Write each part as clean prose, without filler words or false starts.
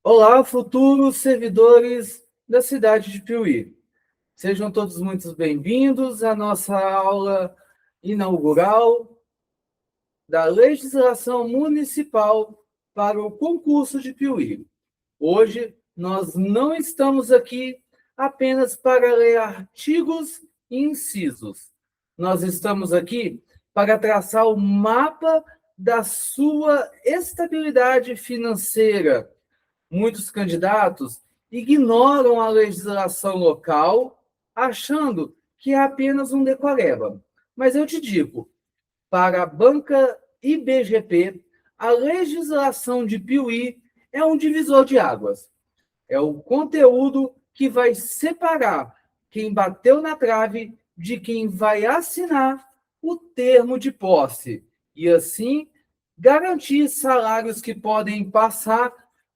Olá, futuros servidores da cidade de Piuí. Sejam todos muito bem-vindos à nossa aula inaugural da legislação municipal para o concurso de Piuí. Hoje, nós não estamos aqui apenas para ler artigos e incisos. Nós estamos aqui para traçar o mapa da sua estabilidade financeira. Muitos candidatos ignoram a legislação local, achando que é apenas um decoreba. Mas eu te digo, para a banca IBGP, a legislação de Piuí é um divisor de águas. É o conteúdo que vai separar quem bateu na trave de quem vai assinar o termo de posse e, assim, garantir salários que podem passar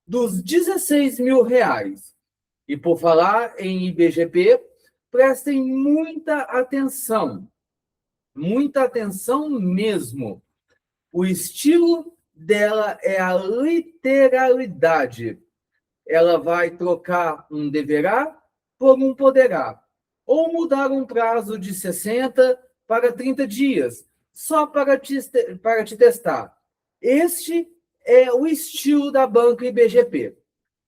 dos 16 mil reais. E por falar em IBGP, prestem muita atenção mesmo. O estilo dela é a literalidade. Ela vai trocar um deverá por um poderá, ou mudar um prazo de 60 para 30 dias, só para te testar. Este é o estilo da banca IBGP.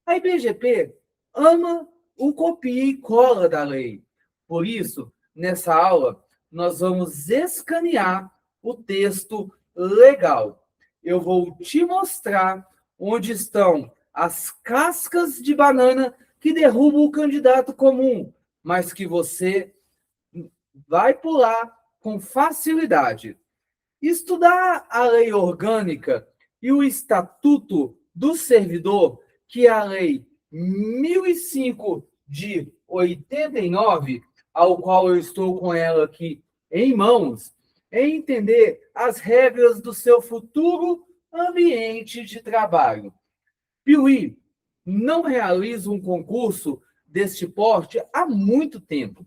A IBGP ama o copia e cola da lei. Por isso, nessa aula, nós vamos escanear o texto legal. Eu vou te mostrar onde estão as cascas de banana que derrubam o candidato comum, mas que você vai pular com facilidade. Estudar a lei orgânica e o estatuto do servidor, que é a lei 1005 de 89, ao qual eu estou com ela aqui em mãos, é entender as regras do seu futuro ambiente de trabalho. Piuí não realiza um concurso deste porte há muito tempo.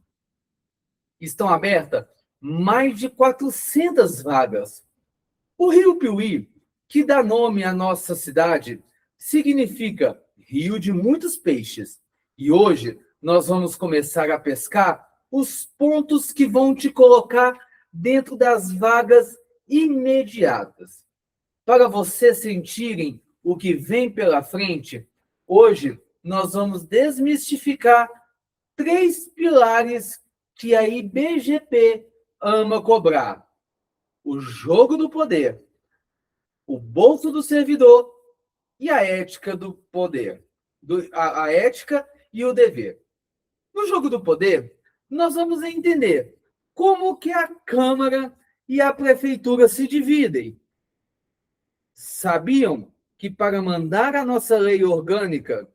Estão abertas mais de 400 vagas. O rio Piuí, que dá nome à nossa cidade, significa rio de muitos peixes. E hoje nós vamos começar a pescar os pontos que vão te colocar dentro das vagas imediatas. Para vocês sentirem o que vem pela frente, hoje nós vamos desmistificar 3 pilares que a IBGP ama cobrar: o jogo do poder, o bolso do servidor e a ética do poder, a ética e o dever. No jogo do poder, nós vamos entender como que a Câmara e a Prefeitura se dividem. Sabiam que para mudar a nossa lei orgânica,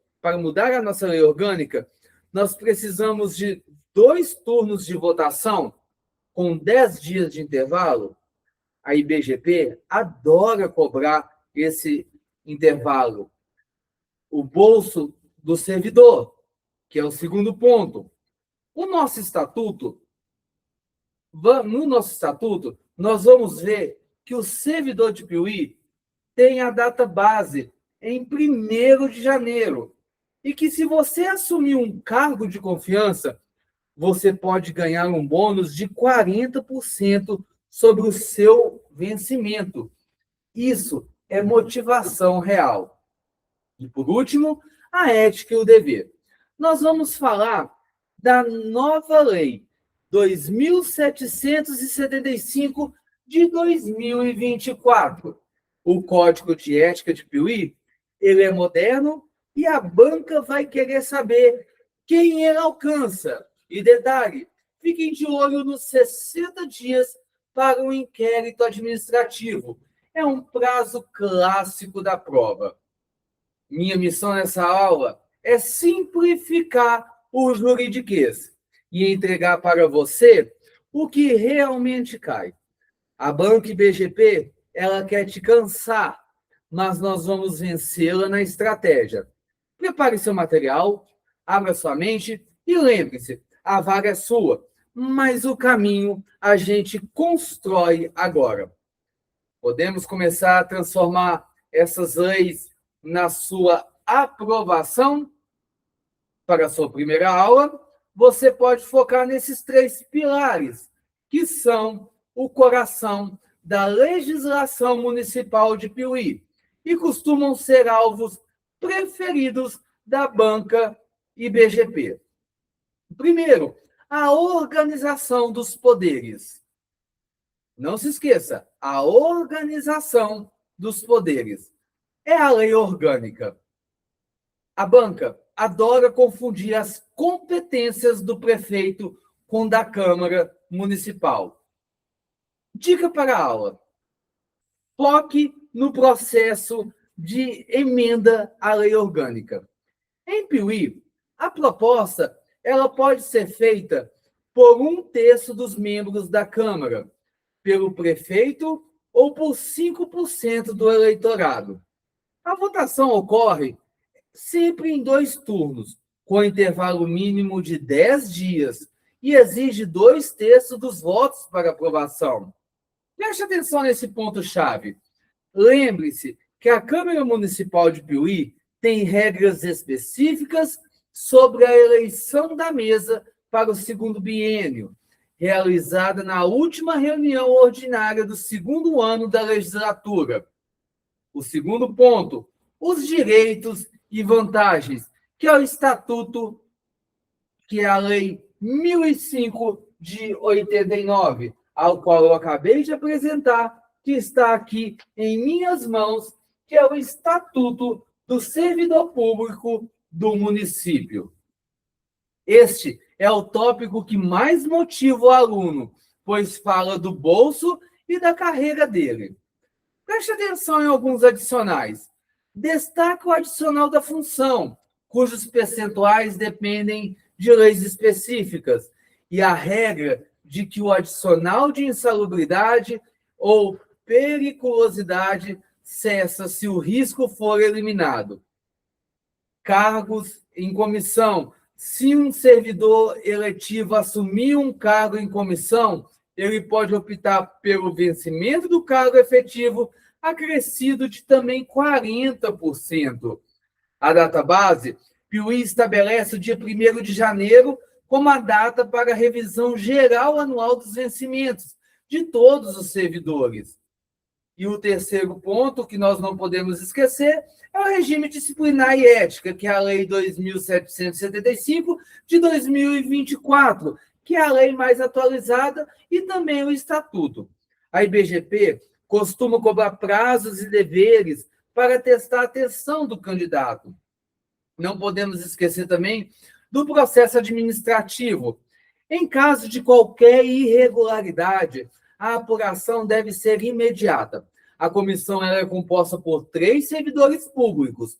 nós precisamos de 2 turnos de votação com 10 dias de intervalo? A IBGP adora cobrar esse intervalo. O bolso do servidor, que é o segundo ponto. No nosso estatuto, nós vamos ver que o servidor de Piuí tem a data base em 1º de janeiro. E que se você assumir um cargo de confiança, você pode ganhar um bônus de 40% sobre o seu vencimento. Isso é motivação real. E, por último, a ética e o dever. Nós vamos falar da nova lei 2.775 de 2024. O Código de Ética de Piuí, ele é moderno e a banca vai querer saber quem ele alcança. E detalhe, fiquem de olho nos 60 dias para o inquérito administrativo. É um prazo clássico da prova. Minha missão nessa aula é simplificar o juridiquês e entregar para você o que realmente cai. A banca IBGP, ela quer te cansar, mas nós vamos vencê-la na estratégia. Prepare seu material, abra sua mente e lembre-se, a vaga é sua, mas o caminho a gente constrói agora. Podemos começar a transformar essas leis na sua aprovação. Para a sua primeira aula, você pode focar nesses 3 pilares, que são o coração da legislação municipal de Piuí e costumam ser alvos preferidos da banca IBGP. Primeiro, a organização dos poderes. Não se esqueça, a organização dos poderes é a lei orgânica. A banca adora confundir as competências do prefeito com da Câmara Municipal. Dica para a aula: foque no processo de emenda à lei orgânica. Em Piuí, a proposta ela pode ser feita por 1/3 dos membros da Câmara, pelo prefeito ou por 5% do eleitorado. A votação ocorre sempre em 2 turnos, com intervalo mínimo de 10 dias, e exige 2/3 dos votos para aprovação. Preste atenção nesse ponto-chave. Lembre-se que a Câmara Municipal de Piuí tem regras específicas sobre a eleição da mesa para o 2º biênio, realizada na última reunião ordinária do 2º ano da legislatura. O segundo ponto, os direitos e vantagens, que é o Estatuto, que é a Lei 1005 de 89, ao qual eu acabei de apresentar, que está aqui em minhas mãos, que é o Estatuto do Servidor Público do município. Este é o tópico que mais motiva o aluno, pois fala do bolso e da carreira dele. Preste atenção em alguns adicionais. Destaca o adicional da função, cujos percentuais dependem de leis específicas, e a regra de que o adicional de insalubridade ou periculosidade cessa se o risco for eliminado. Cargos em comissão. Se um servidor eletivo assumir um cargo em comissão, ele pode optar pelo vencimento do cargo efetivo, acrescido de também 40%. A data base, Piuí estabelece o dia 1º de janeiro como a data para a revisão geral anual dos vencimentos de todos os servidores. E o terceiro ponto, que nós não podemos esquecer, é o regime disciplinar e ética, que é a Lei 2.775 de 2024, que é a lei mais atualizada, e também o Estatuto. A IBGP costuma cobrar prazos e deveres para testar a atenção do candidato. Não podemos esquecer também do processo administrativo. Em caso de qualquer irregularidade, a apuração deve ser imediata. A comissão é composta por 3 servidores públicos.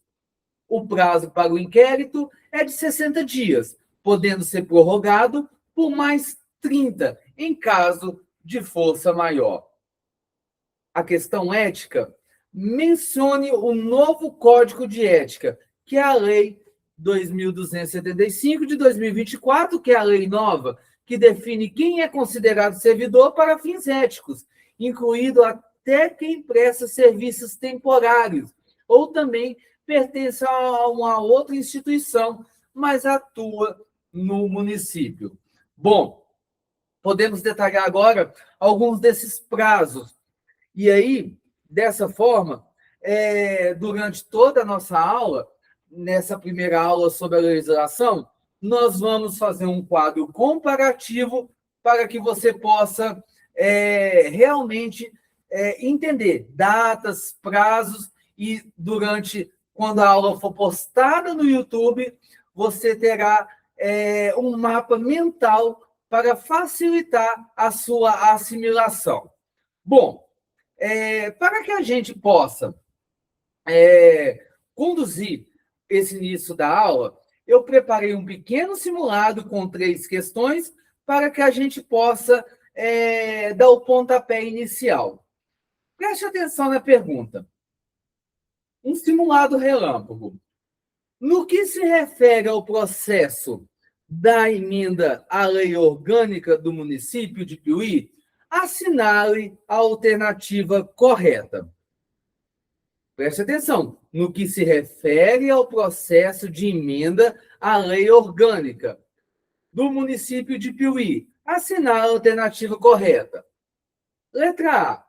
O prazo para o inquérito é de 60 dias, podendo ser prorrogado por mais 30, em caso de força maior. A questão ética, mencione o novo Código de Ética, que é a Lei 2.275 de 2024, que é a lei nova, que define quem é considerado servidor para fins éticos, incluído até quem presta serviços temporários, ou também pertence a uma outra instituição, mas atua no município. Bom, podemos detalhar agora alguns desses prazos. E aí, dessa forma, durante toda a nossa aula, nessa primeira aula sobre a legislação, nós vamos fazer um quadro comparativo para que você possa realmente entender datas, prazos, e quando a aula for postada no YouTube, você terá um mapa mental para facilitar a sua assimilação. Bom, para que a gente possa conduzir esse início da aula, eu preparei um pequeno simulado com 3 questões para que a gente possa dar o pontapé inicial. Preste atenção na pergunta. Um simulado relâmpago. No que se refere ao processo da emenda à lei orgânica do município de Piuí, assinale a alternativa correta. Preste atenção, no que se refere ao processo de emenda à lei orgânica do município de Piuí, assinale a alternativa correta. Letra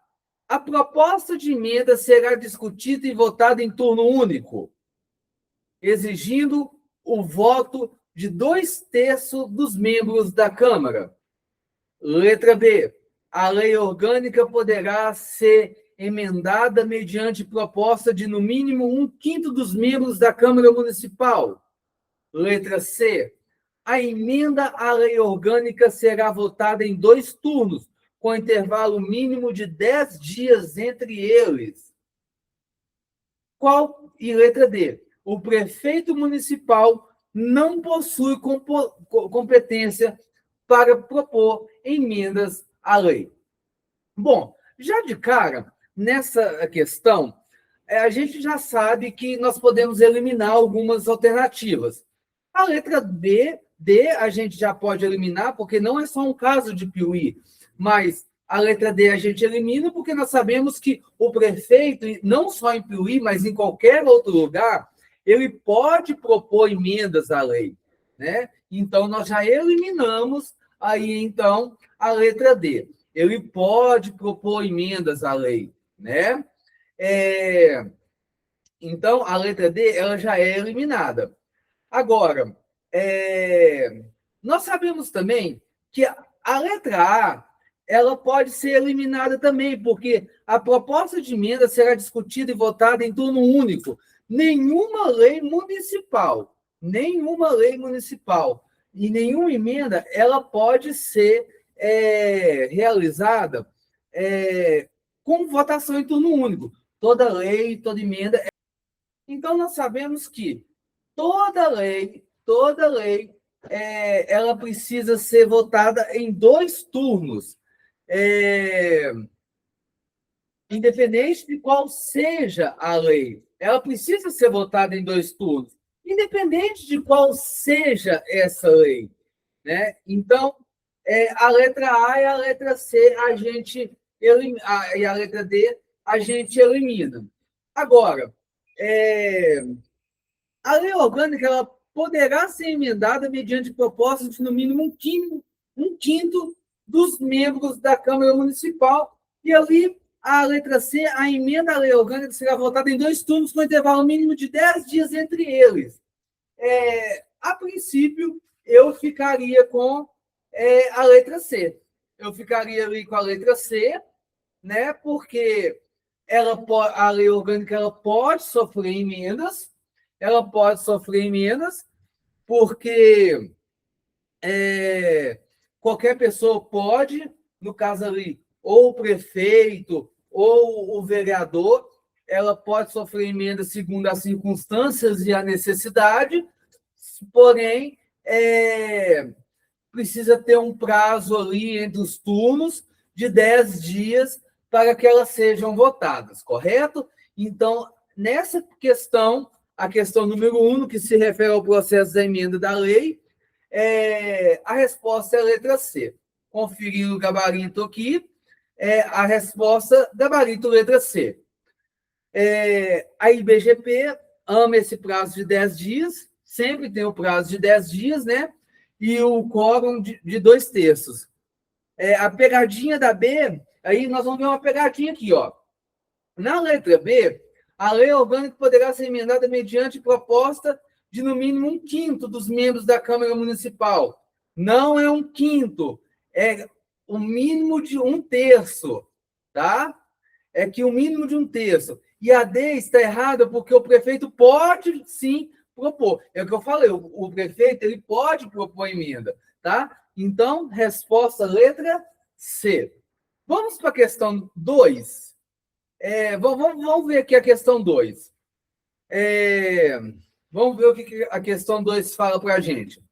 A proposta de emenda será discutida e votada em turno único, exigindo o voto de 2/3 dos membros da Câmara. Letra B. A lei orgânica poderá ser emendada mediante proposta de, no mínimo, 1/5 dos membros da Câmara Municipal. Letra C. A emenda à lei orgânica será votada em 2 turnos, com intervalo mínimo de 10 dias entre eles. E letra D. O prefeito municipal não possui competência para propor emendas à lei. Bom, já de cara, nessa questão, a gente já sabe que nós podemos eliminar algumas alternativas. A letra D, a gente já pode eliminar, porque não é só um caso de Piuí, mas a letra D a gente elimina porque nós sabemos que o prefeito, não só em Piuí, mas em qualquer outro lugar, ele pode propor emendas à lei, né? Então, nós já eliminamos aí, então, a letra D. Ele pode propor emendas à lei, né? Então, a letra D, ela já é eliminada. Agora, nós sabemos também que a letra A, ela pode ser eliminada também, porque a proposta de emenda será discutida e votada em turno único. Nenhuma lei municipal e nenhuma emenda, ela pode ser realizada com votação em turno único. Toda lei, toda emenda. Então, nós sabemos que toda lei, ela precisa ser votada em 2 turnos, independente de qual seja a lei. Ela precisa ser votada em 2 turnos, independente de qual seja essa lei, né? Então, a letra A e a letra C a gente elimina, e a letra D a gente elimina. Agora, a lei orgânica ela poderá ser emendada mediante proposta de, no mínimo, um quinto dos membros da Câmara Municipal. E ali, a letra C, a emenda à lei orgânica será votada em 2 turnos, com intervalo mínimo de 10 dias entre eles. A princípio, eu ficaria com a letra C. Eu ficaria ali com a letra C, né? Porque a lei orgânica ela pode sofrer emendas, porque qualquer pessoa pode, no caso ali, ou o prefeito ou o vereador, ela pode sofrer emenda segundo as circunstâncias e a necessidade, porém, precisa ter um prazo ali entre os turnos de 10 dias para que elas sejam votadas, correto? Então, nessa questão, a questão número 1, que se refere ao processo da emenda da lei, a resposta é a letra C. Conferindo o gabarito aqui, a resposta, gabarito letra C. A IBGP ama esse prazo de 10 dias, sempre tem o prazo de 10 dias, né? E o quórum de 2/3. A pegadinha da B, aí nós vamos ver uma pegadinha aqui, ó. Na letra B, a lei orgânica poderá ser emendada mediante proposta de, no mínimo, 1/5 dos membros da Câmara Municipal. Não é 1/5, é o mínimo de 1/3, tá? É que o mínimo de 1/3. E a D está errada porque o prefeito pode, sim, propor. É o que eu falei, o prefeito ele pode propor emenda, tá? Então, resposta letra C. Vamos para a questão 2. Vamos ver aqui a questão 2. Vamos ver o que a questão 2 fala para a gente.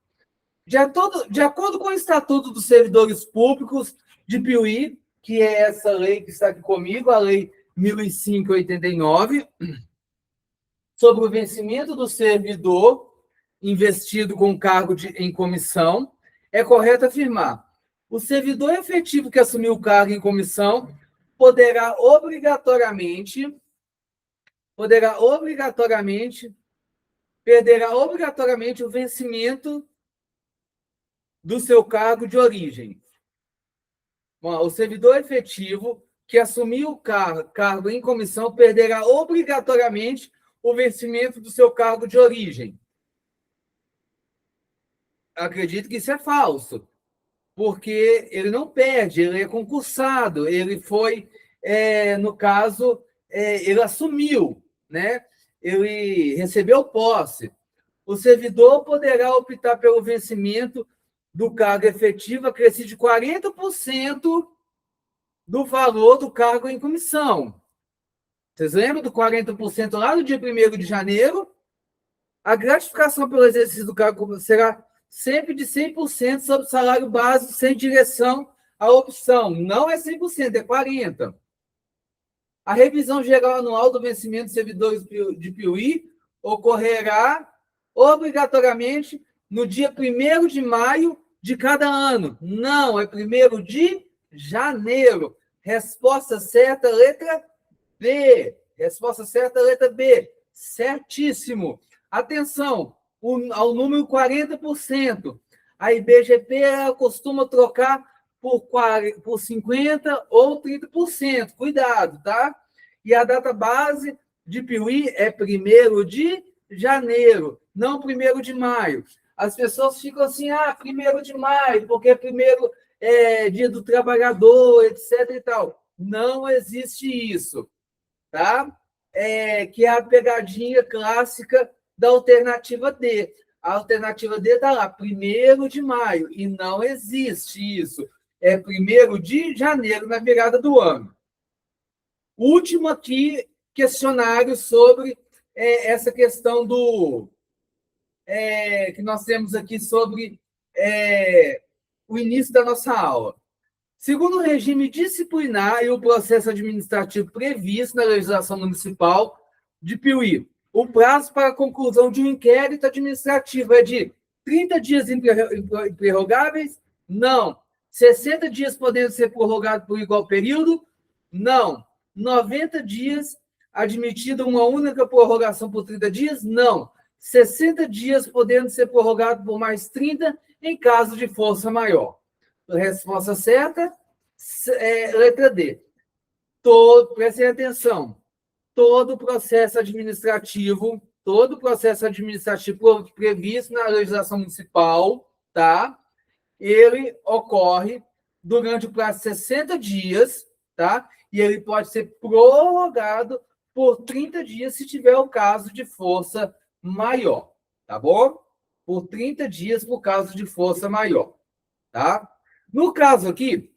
De acordo com o Estatuto dos Servidores Públicos de Piuí, que é essa lei que está aqui comigo, a Lei 1005/89, sobre o vencimento do servidor investido com cargo em comissão, é correto afirmar O servidor efetivo que assumiu o cargo em comissão perderá obrigatoriamente o vencimento do seu cargo de origem. Bom, o servidor efetivo que assumiu o cargo em comissão perderá obrigatoriamente o vencimento do seu cargo de origem. Acredito que isso é falso, porque ele não perde, ele é concursado, ele foi, no caso, ele assumiu, né? Ele recebeu posse. O servidor poderá optar pelo vencimento do cargo efetivo acrescido de 40% do valor do cargo em comissão. Vocês lembram do 40% lá no dia 1º de janeiro? A gratificação pelo exercício do cargo será sempre de 100% sobre o salário básico, sem direção à opção. Não é 100%, é 40%. A revisão geral anual do vencimento de servidores de Piuí ocorrerá obrigatoriamente no dia 1º de maio de cada ano. Não, é 1º de janeiro. Resposta certa, letra B. Resposta certa, letra B. Certíssimo. Atenção, ao número 40%. A IBGP costuma trocar por 50% ou 30%. Cuidado, tá? E a data base de Piuí é 1º de janeiro, não 1º de maio. As pessoas ficam assim, 1º de maio, porque é primeiro dia do trabalhador, etc. e tal. Não existe isso, tá? Que é a pegadinha clássica da alternativa D. A alternativa D está lá, 1º de maio, e não existe isso. É 1º de janeiro, na virada do ano. Último aqui, questionário sobre essa questão que nós temos aqui sobre o início da nossa aula. Segundo o regime disciplinar e o processo administrativo previsto na legislação municipal de Piuí, o prazo para a conclusão de um inquérito administrativo é de 30 dias improrrogáveis? Não. 60 dias podendo ser prorrogado por igual período? Não. 90 dias, admitida uma única prorrogação por 30 dias? Não. 60 dias podendo ser prorrogado por mais 30 em caso de força maior. Resposta certa, letra D. Prestem atenção. Todo processo administrativo previsto na legislação municipal, tá? Ele ocorre durante o prazo de 60 dias, tá? E ele pode ser prorrogado por 30 dias se tiver o caso de força maior, tá bom? Por 30 dias por caso de força maior, tá? No caso aqui,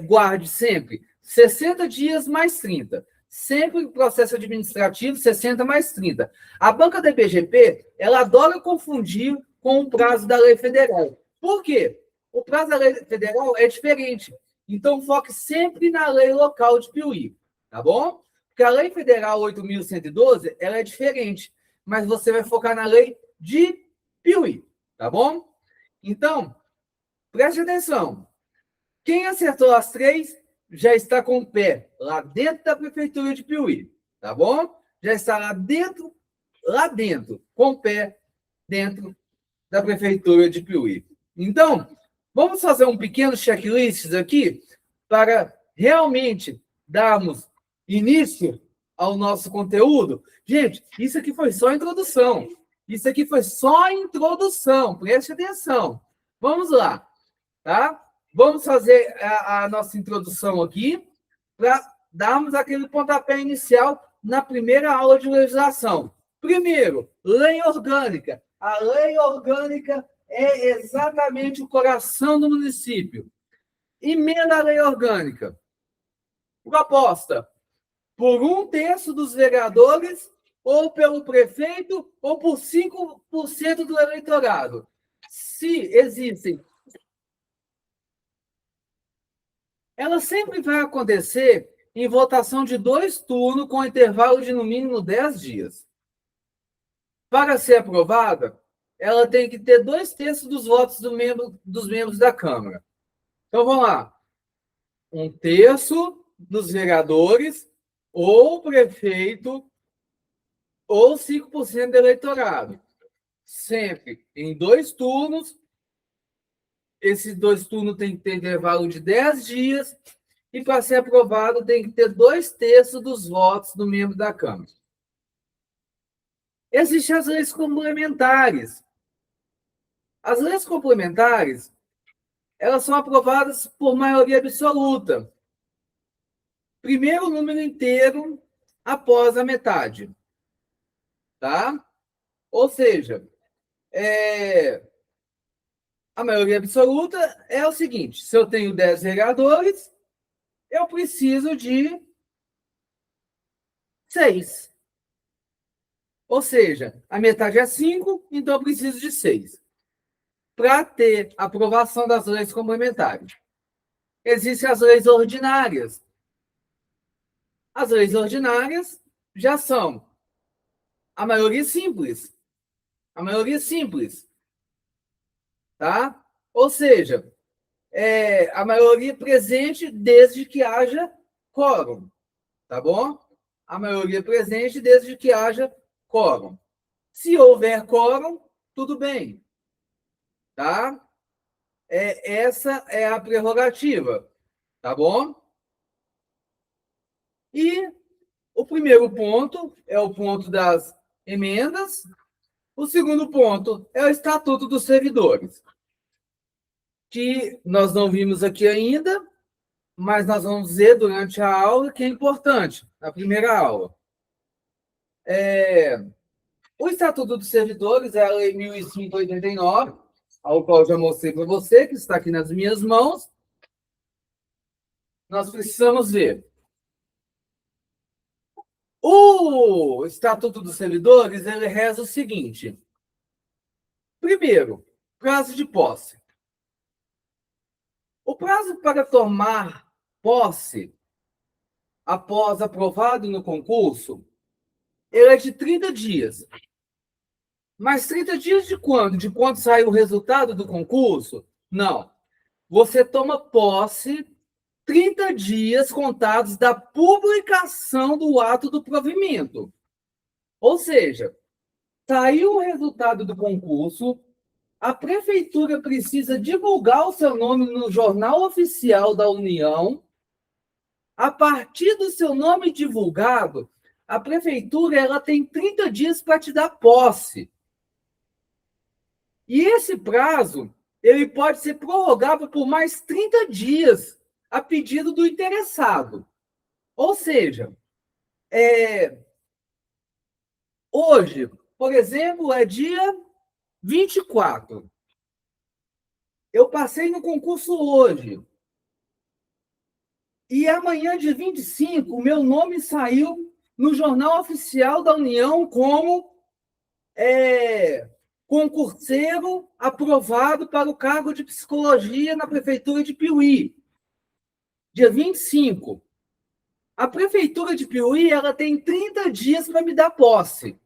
guarde sempre 60 dias mais 30. Sempre o processo administrativo, 60 mais 30. A banca da IBGP, ela adora confundir com o prazo da lei federal. Por quê? O prazo da lei federal é diferente. Então, foque sempre na lei local de Piuí, tá bom? Porque a lei federal 8.112, ela é diferente, mas você vai focar na lei de Piuí, tá bom? Então, preste atenção. Quem acertou as 3 já está com o pé lá dentro da prefeitura de Piuí, tá bom? Já está lá dentro, com o pé dentro da prefeitura de Piuí. Então, vamos fazer um pequeno checklist aqui para realmente darmos início ao nosso conteúdo. Gente, isso aqui foi só a introdução. Preste atenção. Vamos lá, tá? Vamos fazer a nossa introdução aqui para darmos aquele pontapé inicial na primeira aula de legislação. Primeiro, lei orgânica. A lei orgânica é exatamente o coração do município. Emenda à lei orgânica. Proposta por 1/3 dos vereadores, ou pelo prefeito, ou por 5% do eleitorado. Se existem. Ela sempre vai acontecer em votação de 2 turnos, com intervalo de, no mínimo, 10 dias. Para ser aprovada, ela tem que ter 2/3 dos votos dos membros da Câmara. Então, vamos lá. 1/3 dos vereadores, ou prefeito, ou 5% do eleitorado. Sempre em 2 turnos. Esses 2 turnos têm que ter intervalo de 10 dias. E, para ser aprovado, tem que ter 2/3 dos votos do membro da Câmara. Existem as leis complementares. As leis complementares, elas são aprovadas por maioria absoluta. Primeiro número inteiro após a metade. Tá? Ou seja, a maioria absoluta é o seguinte: se eu tenho 10 vereadores, eu preciso de 6. Ou seja, a metade é 5, então eu preciso de 6. Para ter aprovação das leis complementares. Existem as leis ordinárias. As leis ordinárias já são a maioria simples. A maioria simples. Tá? Ou seja, a maioria presente desde que haja quórum. Tá bom? A maioria presente desde que haja quórum. Se houver quórum, tudo bem. Tá? Essa é a prerrogativa. Tá bom? E o primeiro ponto é o ponto das emendas. O segundo ponto é o Estatuto dos Servidores, que nós não vimos aqui ainda, mas nós vamos ver durante a aula, que é importante, na primeira aula. O Estatuto dos Servidores é a Lei 1.189, ao qual eu já mostrei para você, que está aqui nas minhas mãos. Nós precisamos ver. O Estatuto dos Servidores, ele reza o seguinte. Primeiro, prazo de posse. O prazo para tomar posse, após aprovado no concurso, ele é de 30 dias. Mas 30 dias de quando? De quando sai o resultado do concurso? Não. Você toma posse 30 dias contados da publicação do ato do provimento. Ou seja, saiu o resultado do concurso, a prefeitura precisa divulgar o seu nome no Jornal Oficial da União. A partir do seu nome divulgado, a prefeitura ela tem 30 dias para te dar posse. E esse prazo ele pode ser prorrogado por mais 30 dias, a pedido do interessado. Ou seja, hoje, por exemplo, é dia 24. Eu passei no concurso hoje. E amanhã, dia 25, o meu nome saiu no Jornal Oficial da União como concurseiro aprovado para o cargo de psicologia na Prefeitura de Piuí. Dia 25. A Prefeitura de Piuí ela tem 30 dias para me dar posse.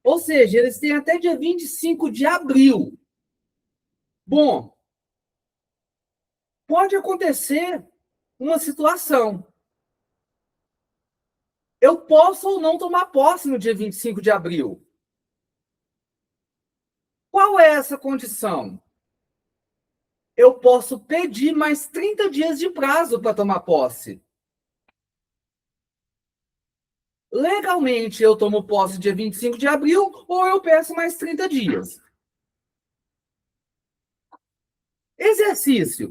Ou seja, eles têm até dia 25 de abril. Bom, pode acontecer uma situação. Eu posso ou não tomar posse no dia 25 de abril. Qual é essa condição? Eu posso pedir mais 30 dias de prazo para tomar posse. Legalmente, eu tomo posse dia 25 de abril ou eu peço mais 30 dias. Exercício.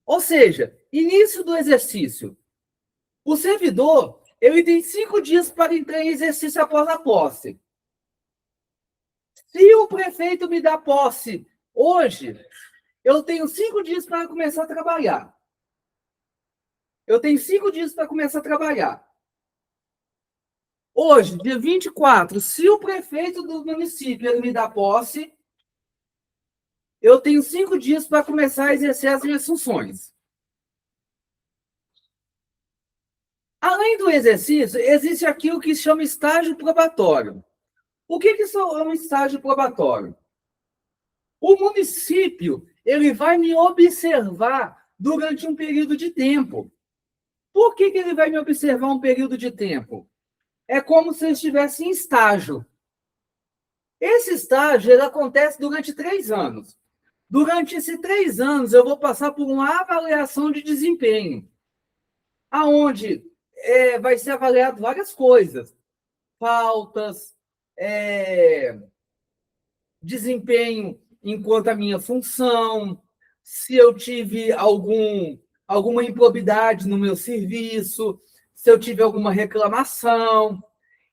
Ou seja, início do exercício. O servidor ele tem 5 dias para entrar em exercício após a posse. Se o prefeito me dá posse hoje, eu tenho 5 dias para começar a trabalhar. Eu tenho 5 dias para começar a trabalhar. Hoje, dia 24, se o prefeito do município ele me dá posse, eu tenho 5 dias para começar a exercer as minhas funções. Além do exercício, existe aquilo que se chama estágio probatório. O que é um estágio probatório? O município ele vai me observar durante um período de tempo. Por que ele vai me observar um período de tempo? É como se eu estivesse em estágio. Esse estágio ele acontece durante 3 anos. Durante esses 3 anos, eu vou passar por uma avaliação de desempenho, aonde vai ser avaliado várias coisas. Faltas, desempenho enquanto a minha função, se eu tive alguma improbidade no meu serviço, se eu tive alguma reclamação.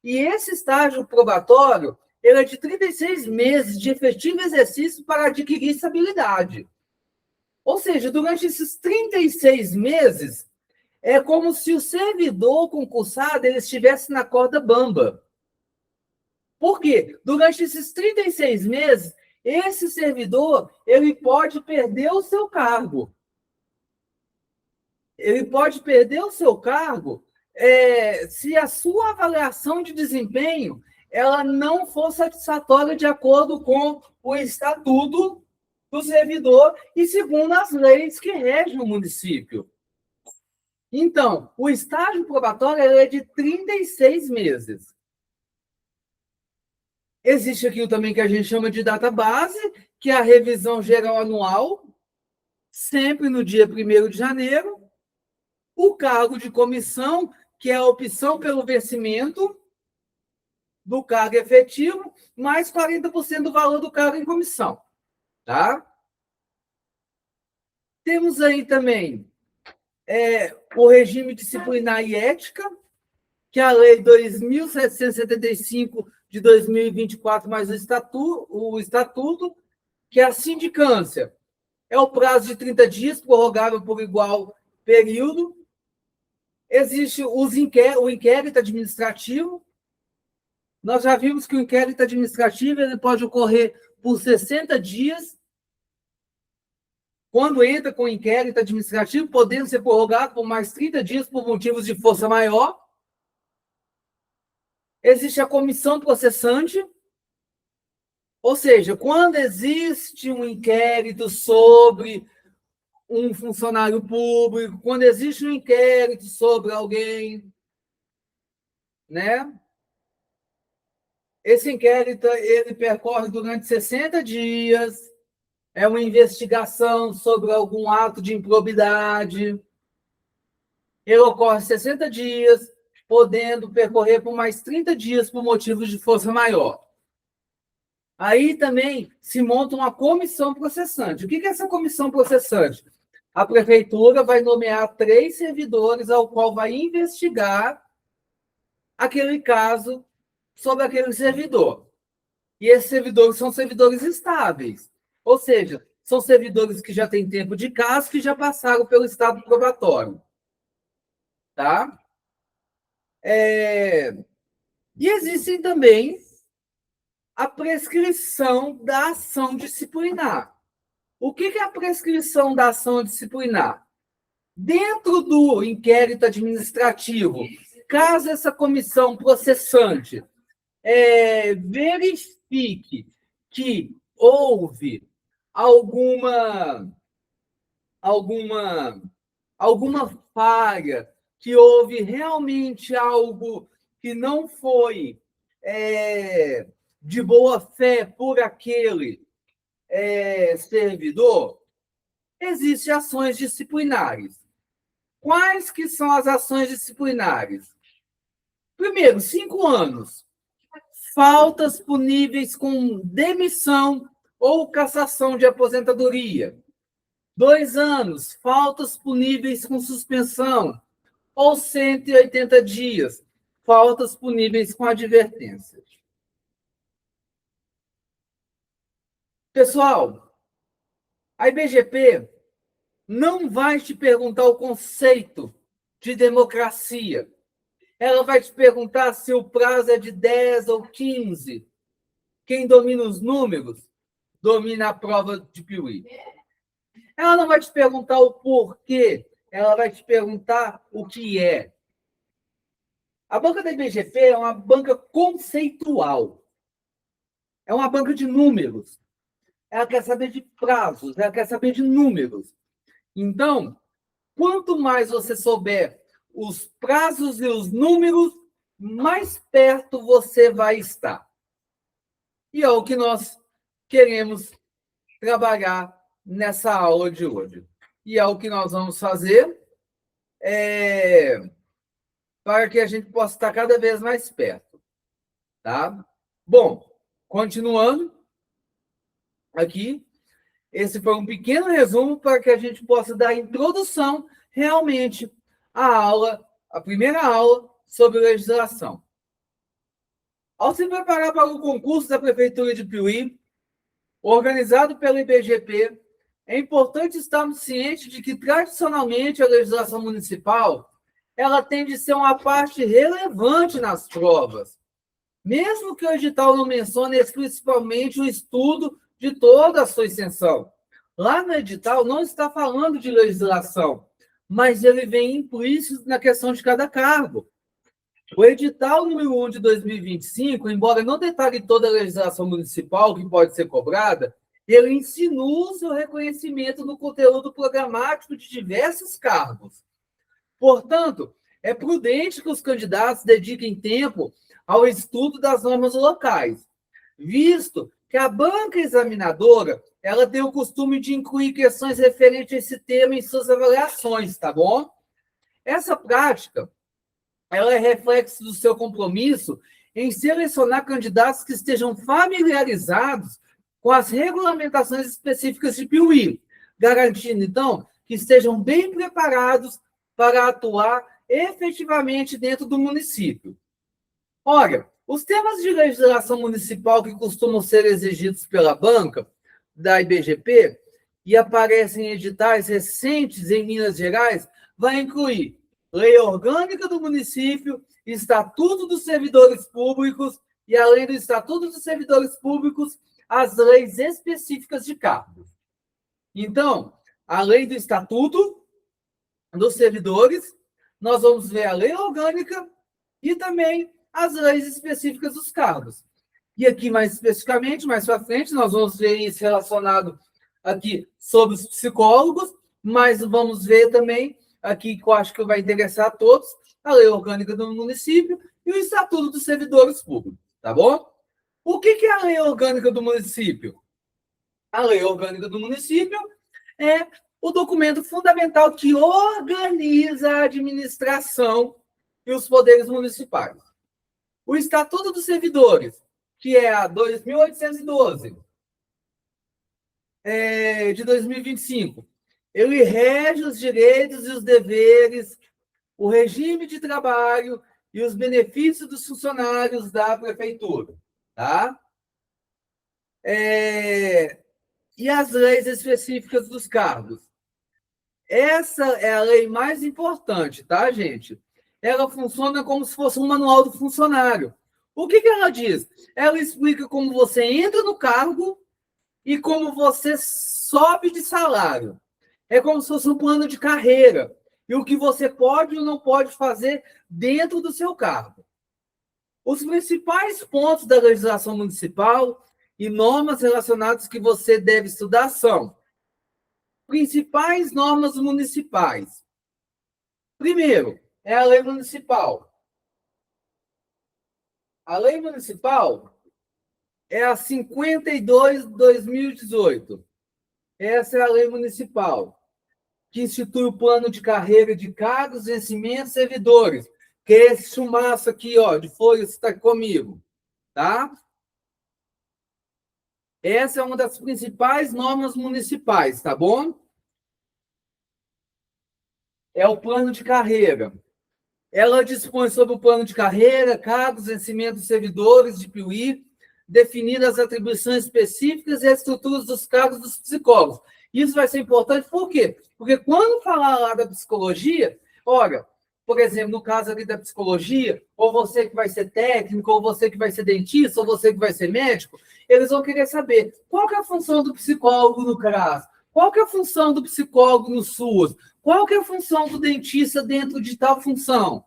E esse estágio probatório, ele é de 36 meses de efetivo exercício para adquirir estabilidade. Ou seja, durante esses 36 meses, é como se o servidor concursado ele estivesse na corda bamba. Por quê? Durante esses 36 meses, esse servidor ele pode perder o seu cargo. Ele pode perder o seu cargo se a sua avaliação de desempenho ela não for satisfatória de acordo com o estatuto do servidor e segundo as leis que regem o município. Então, o estágio probatório é de 36 meses. Existe aquilo também que a gente chama de database, que é a revisão geral anual, sempre no dia 1º de janeiro. O cargo de comissão, que é a opção pelo vencimento do cargo efetivo, mais 40% do valor do cargo em comissão. Tá? Temos aí também o regime disciplinar e ética, que é a Lei 2.775 de 2024, mais o estatuto, que é a sindicância. É o prazo de 30 dias, prorrogável por igual período. Existe o inquérito administrativo. Nós já vimos que o inquérito administrativo ele pode ocorrer por 60 dias. Quando entra com o inquérito administrativo, podendo ser prorrogado por mais 30 dias por motivos de força maior. Existe a comissão processante, ou seja, quando existe um inquérito sobre um funcionário público, quando existe um inquérito sobre alguém, né? Esse inquérito ele percorre durante 60 dias, é uma investigação sobre algum ato de improbidade. Ele ocorre 60 dias, podendo percorrer por mais 30 dias por motivos de força maior. Aí também se monta uma comissão processante. O que é essa comissão processante? A prefeitura vai nomear 3 servidores ao qual vai investigar aquele caso sobre aquele servidor. E esses servidores são servidores estáveis. Ou seja, são servidores que já têm tempo de caso, que já passaram pelo estado probatório. Tá? E existem também a prescrição da ação disciplinar. O que é a prescrição da ação disciplinar? Dentro do inquérito administrativo, caso essa comissão processante verifique que houve alguma falha, que houve realmente algo que não foi de boa fé por aquele servidor, existem ações disciplinares. Quais que são as ações disciplinares? Primeiro, 5 anos. Faltas puníveis com demissão ou cassação de aposentadoria. 2 anos. Faltas puníveis com suspensão ou 180 dias. Faltas puníveis com advertência. Pessoal, a IBGP não vai te perguntar o conceito de democracia. Ela vai te perguntar se o prazo é de 10 ou 15. Quem domina os números, domina a prova de Piuí. Ela não vai te perguntar o porquê, ela vai te perguntar o que é. A banca da IBGP é uma banca conceitual. É uma banca de números. Ela quer saber de prazos, ela quer saber de números. Então, quanto mais você souber os prazos e os números, mais perto você vai estar. E é o que nós queremos trabalhar nessa aula de hoje. E é o que nós vamos fazer para que a gente possa estar cada vez mais perto. Tá? Bom, continuando aqui, esse foi um pequeno resumo para que a gente possa dar introdução realmente à aula, a primeira aula sobre legislação. Ao se preparar para o concurso da Prefeitura de Piuí, organizado pelo IBGP, é importante estarmos cientes de que, tradicionalmente, a legislação municipal ela tende a ser uma parte relevante nas provas, mesmo que o edital não mencione explicitamente o estudo de toda a sua extensão. Lá no edital não está falando de legislação, mas ele vem implícito na questão de cada cargo. O edital número 1 de 2025, embora não detalhe toda a legislação municipal que pode ser cobrada, ele insinua o seu reconhecimento no conteúdo programático de diversos cargos. Portanto, é prudente que os candidatos dediquem tempo ao estudo das normas locais, visto que a banca examinadora ela tem o costume de incluir questões referentes a esse tema em suas avaliações, tá bom? Essa prática ela é reflexo do seu compromisso em selecionar candidatos que estejam familiarizados com as regulamentações específicas de Piuí, garantindo, então, que estejam bem preparados para atuar efetivamente dentro do município. Ora, os temas de legislação municipal que costumam ser exigidos pela banca da IBGP e aparecem em editais recentes em Minas Gerais vai incluir Lei Orgânica do Município, Estatuto dos Servidores Públicos e, além do Estatuto dos Servidores Públicos, as leis específicas de cargos. Então, além do Estatuto dos Servidores, nós vamos ver a Lei Orgânica e também as leis específicas dos cargos. E aqui, mais especificamente, mais para frente, nós vamos ver isso relacionado aqui sobre os psicólogos, mas vamos ver também aqui que eu acho que vai interessar a todos, a Lei Orgânica do Município e o Estatuto dos Servidores Públicos, tá bom? O que é a Lei Orgânica do Município? A Lei Orgânica do Município é o documento fundamental que organiza a administração e os poderes municipais. O Estatuto dos Servidores, que é a 2.812, de 2025, ele rege os direitos e os deveres, o regime de trabalho e os benefícios dos funcionários da prefeitura, tá? E as leis específicas dos cargos. Essa é a lei mais importante, tá, gente? Ela funciona como se fosse um manual do funcionário. O que ela diz? Ela explica como você entra no cargo e como você sobe de salário. É como se fosse um plano de carreira. E o que você pode ou não pode fazer dentro do seu cargo. Os principais pontos da legislação municipal e normas relacionadas que você deve estudar são: principais normas municipais. Primeiro, é a lei municipal. A lei municipal é a 52 de 2018. Essa é a lei municipal, que institui o plano de carreira de cargos, vencimentos, servidores, que é esse chumaço aqui, ó, de folha, está comigo, tá? Essa é uma das principais normas municipais, tá bom? É o plano de carreira. Ela dispõe sobre o plano de carreira, cargos, vencimentos, servidores de Piuí, definindo as atribuições específicas e as estruturas dos cargos dos psicólogos. Isso vai ser importante, por quê? Porque quando falar lá da psicologia, olha, por exemplo, no caso aqui da psicologia, ou você que vai ser técnico, ou você que vai ser dentista, ou você que vai ser médico, eles vão querer saber qual que é a função do psicólogo no CRAS, qual que é a função do psicólogo no SUS, qual que é a função do dentista dentro de tal função.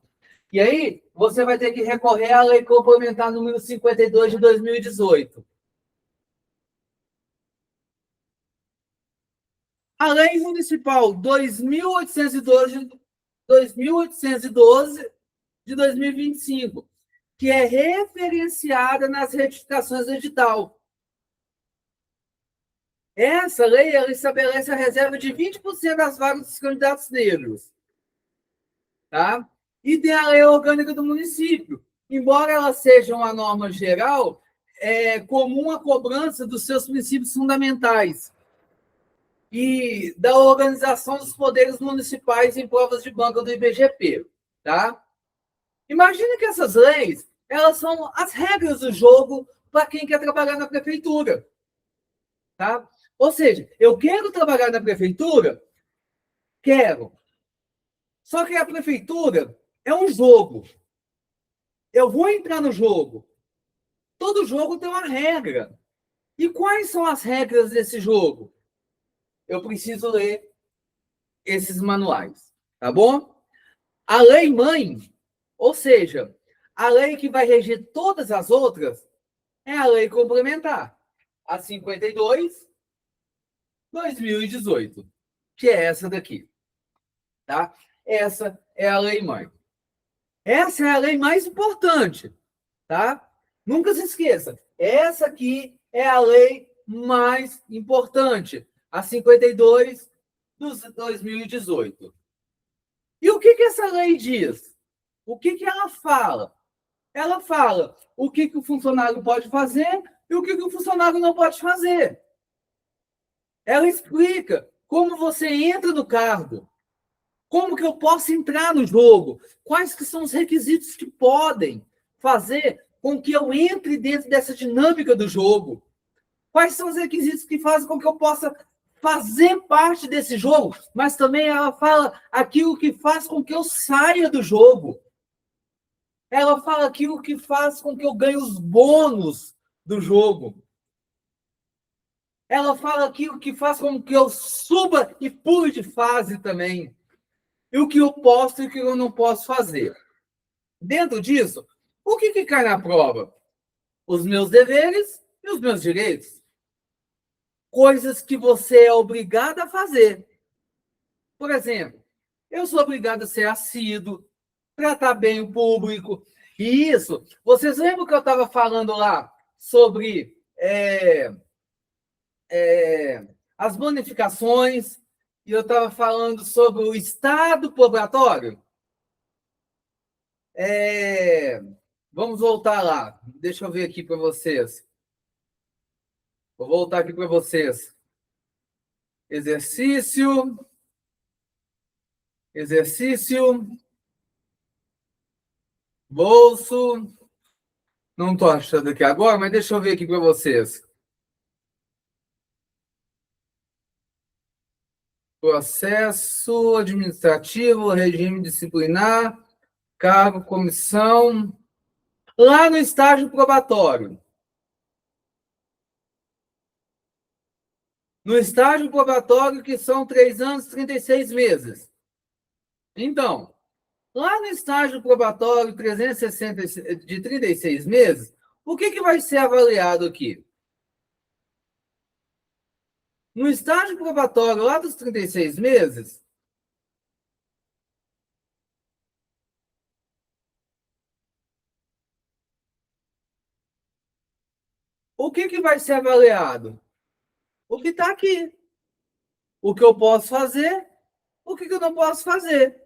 E aí, você vai ter que recorrer à Lei Complementar número 52 de 2018. A Lei Municipal 2.812 de 2025, que é referenciada nas retificações do edital. Essa lei ela estabelece a reserva de 20% das vagas dos candidatos negros. Tá? E tem a lei orgânica do município. Embora ela seja uma norma geral, é comum a cobrança dos seus princípios fundamentais e da organização dos poderes municipais em provas de banca do IBGP. Tá? Imagina que essas leis elas são as regras do jogo para quem quer trabalhar na prefeitura. Tá? Ou seja, eu quero trabalhar na prefeitura? Quero. Só que a prefeitura é um jogo. Eu vou entrar no jogo. Todo jogo tem uma regra. E quais são as regras desse jogo? Eu preciso ler esses manuais, tá bom? A lei mãe, ou seja, a lei que vai reger todas as outras, é a lei complementar, a 52/2018, que é essa daqui, tá? Essa é a lei mãe. Essa é a lei mais importante, tá? Nunca se esqueça, essa aqui é a lei mais importante, a 52/2018. E o que essa lei diz? O que ela fala? Ela fala o que o funcionário pode fazer e o que o funcionário não pode fazer. Ela explica como você entra no cargo, como que eu posso entrar no jogo, quais que são os requisitos que podem fazer com que eu entre dentro dessa dinâmica do jogo, quais são os requisitos que fazem com que eu possa fazer parte desse jogo, mas também ela fala aquilo que faz com que eu saia do jogo. Ela fala aquilo que faz com que eu ganhe os bônus do jogo. Ela fala aquilo que faz com que eu suba e pule de fase também. E o que eu posso e o que eu não posso fazer. Dentro disso, o que cai na prova? Os meus deveres e os meus direitos. Coisas que você é obrigado a fazer. Por exemplo, eu sou obrigado a ser assíduo, tratar bem o público. E isso, vocês lembram que eu estava falando lá sobre as bonificações, e eu estava falando sobre o estado probatório? Vamos voltar lá. Deixa eu ver aqui para vocês. Vou voltar aqui para vocês. Exercício. Bolso. Não estou achando aqui agora, mas deixa eu ver aqui para vocês. Processo administrativo, regime disciplinar, cargo, comissão. Lá no estágio probatório. No estágio probatório, que são 3 anos e 36 meses. Então, lá no estágio probatório 360 de 36 meses, o que vai ser avaliado aqui? No estágio probatório lá dos 36 meses, o que vai ser avaliado? O que está aqui. O que eu posso fazer, o que eu não posso fazer.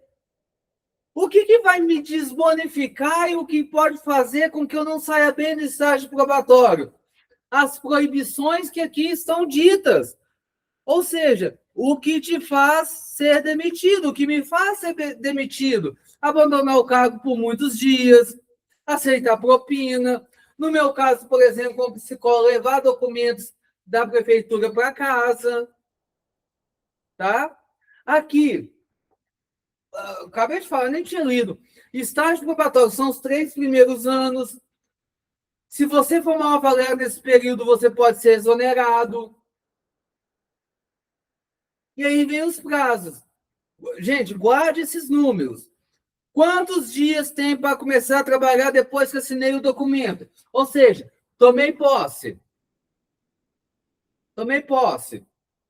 O que vai me desbonificar e o que pode fazer com que eu não saia bem do estágio probatório? As proibições que aqui estão ditas. Ou seja, o que te faz ser demitido, o que me faz ser demitido. Abandonar o cargo por muitos dias, aceitar propina. No meu caso, por exemplo, como psicólogo, levar documentos da prefeitura para casa. Tá? Aqui, acabei de falar, nem tinha lido. Estágio probatório são os 3 primeiros anos. Se você for mal avaliado nesse período, você pode ser exonerado. E aí vem os prazos. Gente, guarde esses números. Quantos dias tem para começar a trabalhar depois que assinei o documento? Ou seja, tomei posse.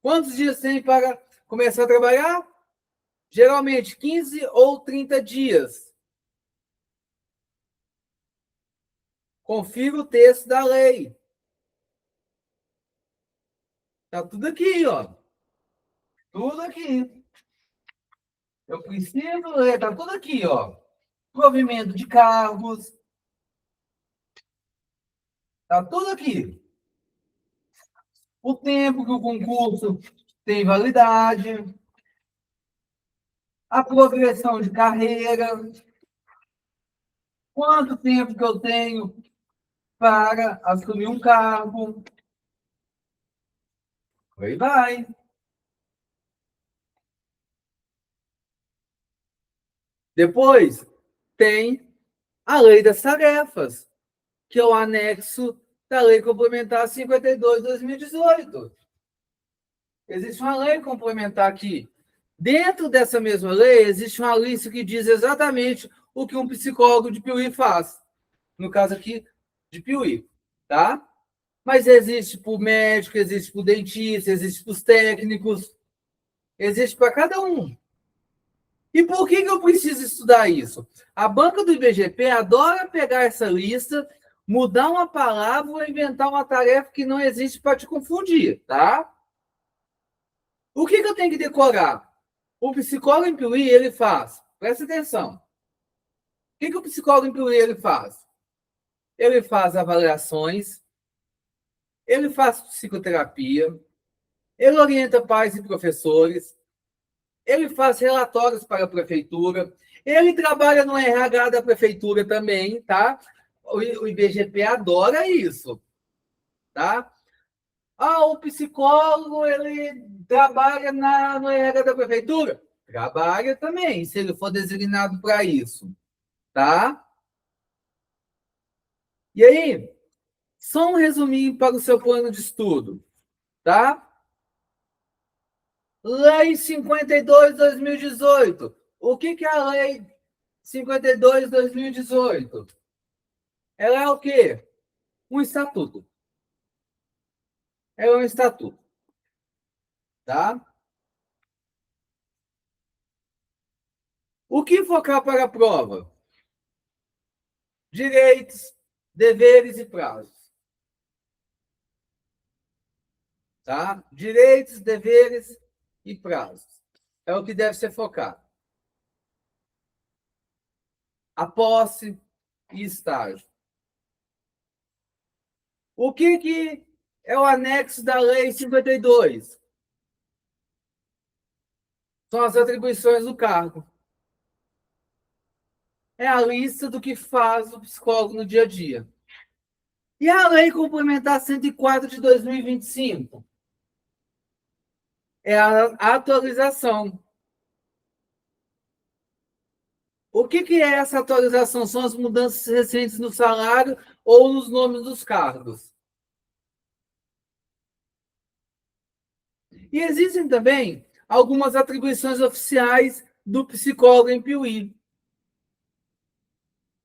Quantos dias tem para começar a trabalhar? Geralmente 15 ou 30 dias. Confira o texto da lei. Tá tudo aqui, ó. Tudo aqui. Eu preciso ler, tá tudo aqui, ó. Provimento de cargos. Tá tudo aqui. O tempo que o concurso tem validade. A progressão de carreira. Quanto tempo que eu tenho para assumir um cargo. Aí vai. Depois tem a Lei das Tarefas, que é o anexo da Lei Complementar 52 de 2018. Existe uma lei complementar aqui. Dentro dessa mesma lei, existe uma lista que diz exatamente o que um psicólogo de Piauí faz. No caso aqui, de Piauí, tá? Mas existe para o médico, existe para o dentista, existe para os técnicos, existe para cada um. E por que eu preciso estudar isso? A banca do IBGP adora pegar essa lista, mudar uma palavra ou inventar uma tarefa que não existe para te confundir, tá? O que eu tenho que decorar? O psicólogo em Piauí, ele faz, presta atenção. O que o psicólogo em Piauí, ele faz? Ele faz avaliações, ele faz psicoterapia, ele orienta pais e professores, ele faz relatórios para a prefeitura, ele trabalha no RH da prefeitura também, tá? O IBGP adora isso, tá? O psicólogo, ele trabalha no RH da prefeitura? Trabalha também, se ele for designado para isso, tá? E aí, só um resuminho para o seu plano de estudo, tá? Lei 52 de 2018. O que é a Lei 52 de 2018? Ela é o quê? Um estatuto. Ela é um estatuto. Tá? O que focar para a prova? Direitos, deveres e prazos. Tá? Direitos, deveres e prazos. É o que deve ser focado. A posse e estágio. O que é o anexo da Lei 52? São as atribuições do cargo. É a lista do que faz o psicólogo no dia a dia. E a Lei Complementar 104 de 2025? É a atualização. O que é essa atualização? São as mudanças recentes no salário ou nos nomes dos cargos. E existem também algumas atribuições oficiais do psicólogo em Piauí.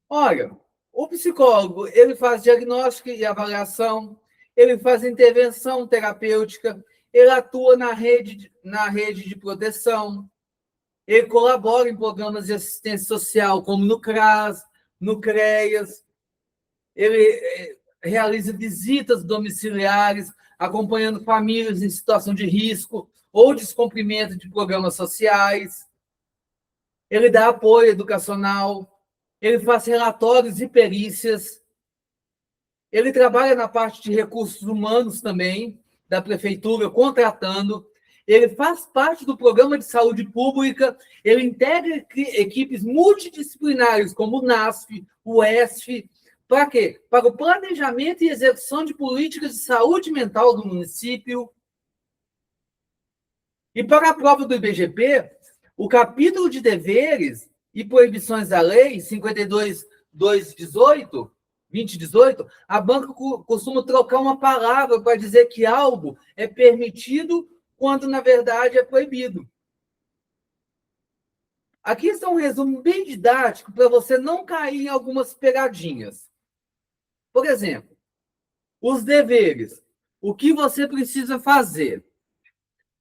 Olha, o psicólogo, ele faz diagnóstico e avaliação, ele faz intervenção terapêutica, ele atua na rede de proteção, ele colabora em programas de assistência social, como no CRAS, no CREAS, ele realiza visitas domiciliares, acompanhando famílias em situação de risco ou descumprimento de programas sociais, ele dá apoio educacional, ele faz relatórios e perícias, ele trabalha na parte de recursos humanos também, da prefeitura, contratando, ele faz parte do programa de saúde pública, ele integra equipes multidisciplinares, como o NASF, o ESF, para quê? Para o planejamento e execução de políticas de saúde mental do município. E para a prova do IBGP, o capítulo de deveres e proibições da lei 52.218, 2018, a banca costuma trocar uma palavra para dizer que algo é permitido quando, na verdade, é proibido. Aqui está um resumo bem didático para você não cair em algumas pegadinhas. Por exemplo, os deveres. O que você precisa fazer?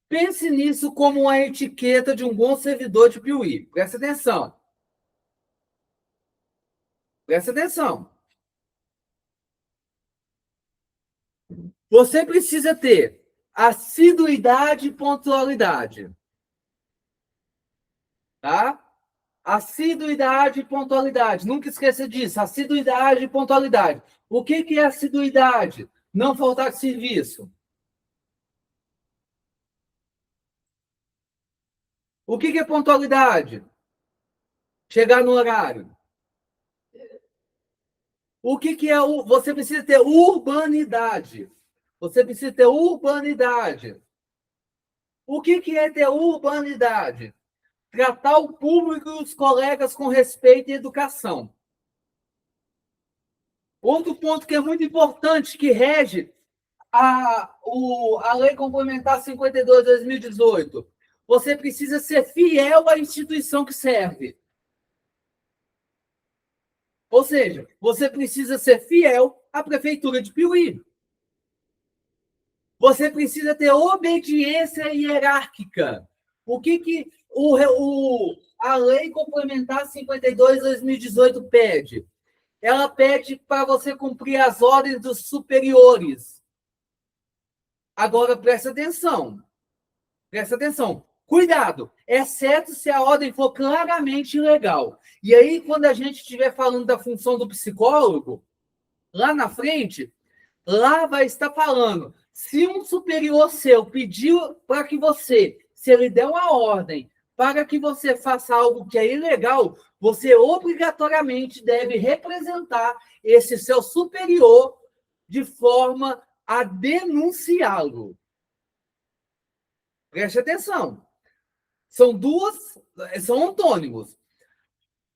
Pense nisso como uma etiqueta de um bom servidor de Piuí. Presta atenção. Presta atenção. Você precisa ter assiduidade e pontualidade. Tá? Assiduidade e pontualidade. Nunca esqueça disso. Assiduidade e pontualidade. O que é assiduidade? Não faltar de serviço. O que é pontualidade? Chegar no horário. O que é o... Você precisa ter urbanidade. Você precisa ter urbanidade. O que é ter urbanidade? Tratar o público e os colegas com respeito e educação. Outro ponto que é muito importante, que rege a Lei Complementar 52 de 2018. Você precisa ser fiel à instituição que serve. Ou seja, você precisa ser fiel à Prefeitura de Piuí. Você precisa ter obediência hierárquica. O que a Lei Complementar 52 de 2018 pede? Ela pede para você cumprir as ordens dos superiores. Agora, presta atenção. Presta atenção. Cuidado, exceto se a ordem for claramente ilegal. E aí, quando a gente estiver falando da função do psicólogo, lá na frente, lá vai estar falando, se um superior seu pediu para que você, se ele der uma ordem para que você faça algo que é ilegal, você obrigatoriamente deve representar esse seu superior de forma a denunciá-lo. Preste atenção. São antônimos.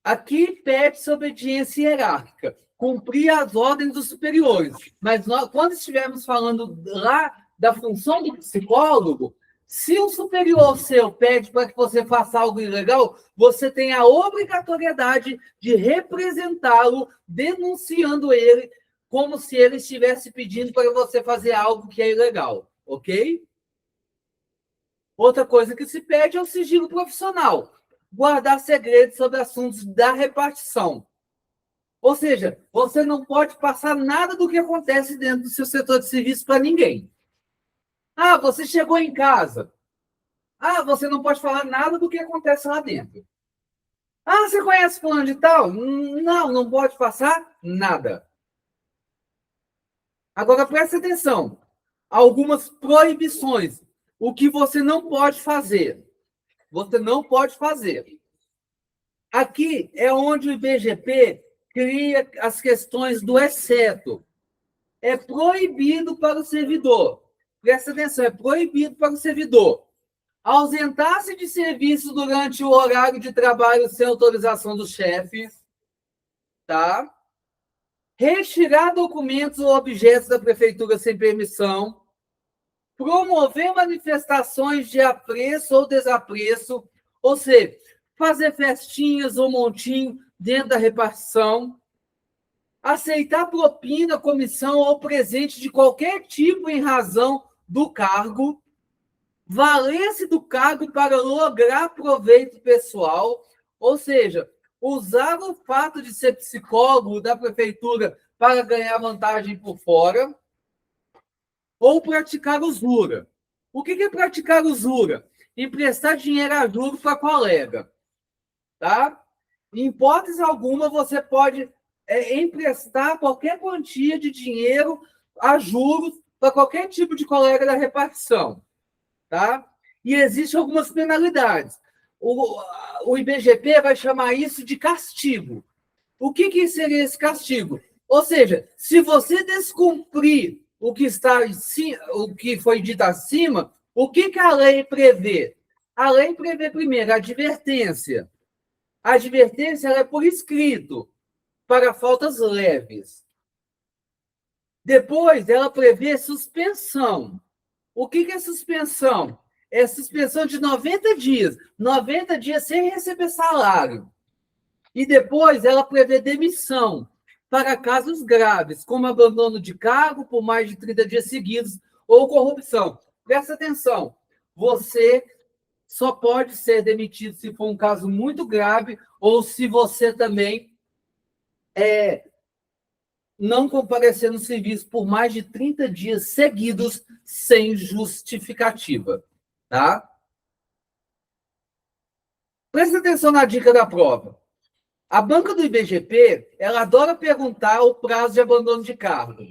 Aqui pede-se obediência hierárquica, cumprir as ordens dos superiores. Mas quando estivermos falando lá da função do psicólogo, se um superior seu pede para que você faça algo ilegal, você tem a obrigatoriedade de representá-lo, denunciando ele, como se ele estivesse pedindo para você fazer algo que é ilegal, ok? Outra coisa que se pede é o sigilo profissional. Guardar segredos sobre assuntos da repartição. Ou seja, você não pode passar nada do que acontece dentro do seu setor de serviço para ninguém. Ah, você chegou em casa. Ah, você não pode falar nada do que acontece lá dentro. Ah, você conhece fulano de tal? Não, não pode passar nada. Agora, preste atenção. Algumas proibições. O que você não pode fazer. Você não pode fazer. Aqui é onde o IBGP cria as questões do exceto. É proibido para o servidor. Presta atenção, é proibido para o servidor ausentar-se de serviço durante o horário de trabalho sem autorização do chefe, tá? Retirar documentos ou objetos da prefeitura sem permissão, promover manifestações de apreço ou desapreço, ou seja, fazer festinhas ou montinho dentro da repartição, aceitar propina, comissão ou presente de qualquer tipo em razão do cargo, valer-se do cargo para lograr proveito pessoal, ou seja, usar o fato de ser psicólogo da prefeitura para ganhar vantagem por fora, ou praticar usura. O que é praticar usura? Emprestar dinheiro a juros para colega. Tá? Em hipótese alguma, você pode emprestar qualquer quantia de dinheiro a juros para qualquer tipo de colega da repartição. Tá? E existem algumas penalidades. O IBGP vai chamar isso de castigo. O que seria esse castigo? Ou seja, se você descumprir o que foi dito acima, o que a lei prevê? A lei prevê, primeiro, a advertência. A advertência é por escrito, para faltas leves. Depois, ela prevê suspensão. O que é suspensão? É suspensão de 90 dias. 90 dias sem receber salário. E depois, ela prevê demissão para casos graves, como abandono de cargo por mais de 30 dias seguidos ou corrupção. Presta atenção. você só pode ser demitido se for um caso muito grave ou se você também não comparecer no serviço por mais de 30 dias seguidos sem justificativa, tá? Presta atenção na dica da prova. A banca do IBGP, ela adora perguntar o prazo de abandono de cargo.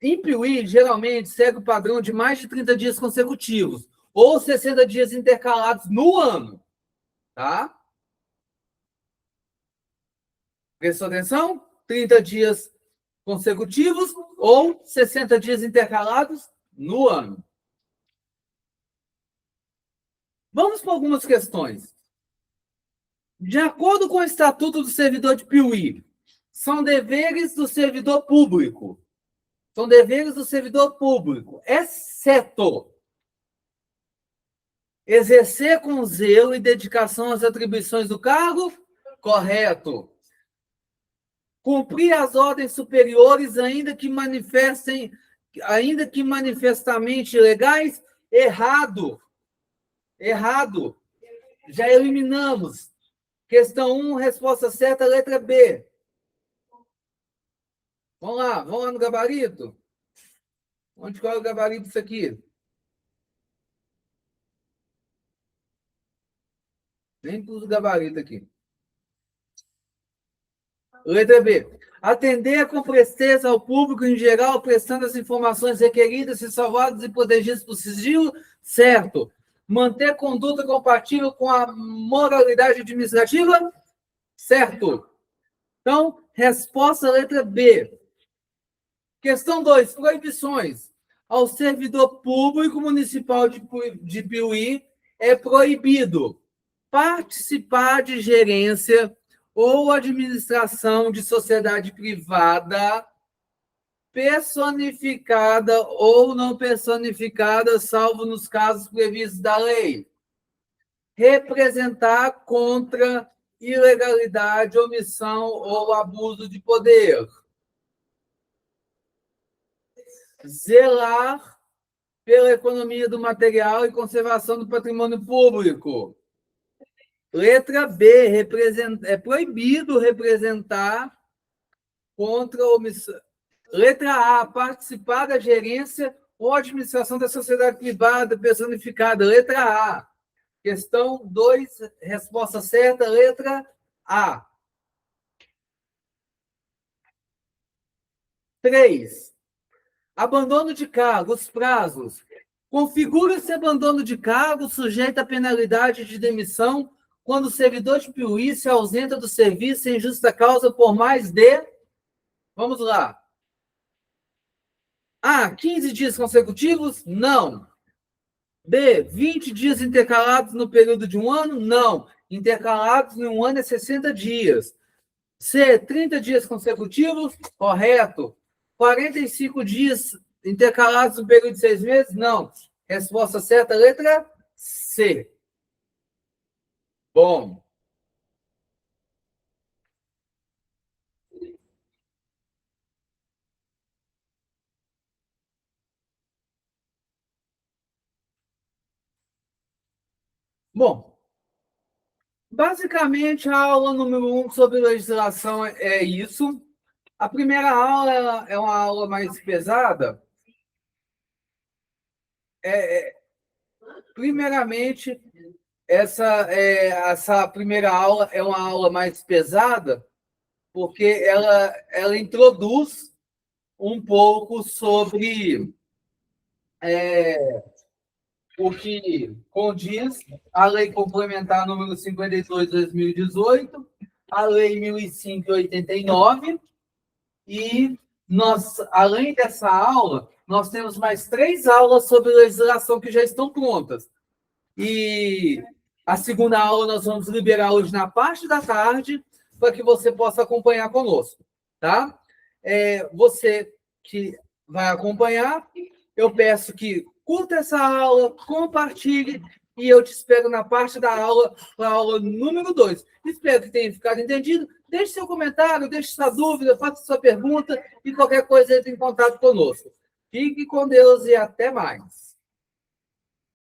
Em Piuí, geralmente, segue o padrão de mais de 30 dias consecutivos, ou 60 dias intercalados no ano, tá? Prestou atenção? 30 dias consecutivos ou 60 dias intercalados no ano. Vamos para algumas questões. De acordo com o Estatuto do Servidor de Piuí, são deveres do servidor público. São deveres do servidor público, exceto exercer com zelo e dedicação as atribuições do cargo, correto. Cumprir as ordens superiores, ainda que manifestamente ilegais, errado. Errado. Já eliminamos. Questão 1, resposta certa, letra B. Vamos lá no gabarito. Onde qual é o gabarito disso aqui? Nem pus o gabarito aqui. Letra B. Atender com presteza ao público em geral, prestando as informações requeridas e salvadas e protegidas por sigilo, certo. Manter conduta compatível com a moralidade administrativa, certo. Então, resposta letra B. Questão 2, proibições. Ao servidor público municipal de Piuí é proibido participar de gerência ou administração de sociedade privada personificada ou não personificada, salvo nos casos previstos da lei. Representar contra ilegalidade, omissão ou abuso de poder. Zelar pela economia do material e conservação do patrimônio público. Letra B, é proibido representar contra omissão. Letra A, participar da gerência ou administração da sociedade privada personificada. Letra A. Questão 2, resposta certa, letra A. 3. Abandono de cargo, os prazos. Configura-se abandono de cargo sujeito à penalidade de demissão quando o servidor de Piuí se ausenta do serviço sem justa causa por mais de... Vamos lá. A, 15 dias consecutivos? Não. B, 20 dias intercalados no período de um ano? Não. Intercalados em um ano é 60 dias. C, 30 dias consecutivos? Correto. 45 dias intercalados no período de 6 meses? Não. Resposta certa, letra C. Bom. Bom, basicamente a aula número 1 sobre legislação é isso. A primeira aula é uma aula mais pesada. Primeiramente, essa primeira aula é uma aula mais pesada, porque ela introduz um pouco sobre o que condiz a Lei Complementar número 52 de 2018, a Lei 1005/89, e nós, além dessa aula, nós temos mais 3 aulas sobre legislação que já estão prontas. E a segunda aula nós vamos liberar hoje na parte da tarde, para que você possa acompanhar conosco, tá? Você que vai acompanhar, eu peço que curta essa aula, compartilhe, e eu te espero na parte da aula, para a aula número 2. Espero que tenha ficado entendido. Deixe seu comentário, deixe sua dúvida, faça sua pergunta, e qualquer coisa entre em contato conosco. Fique com Deus e até mais.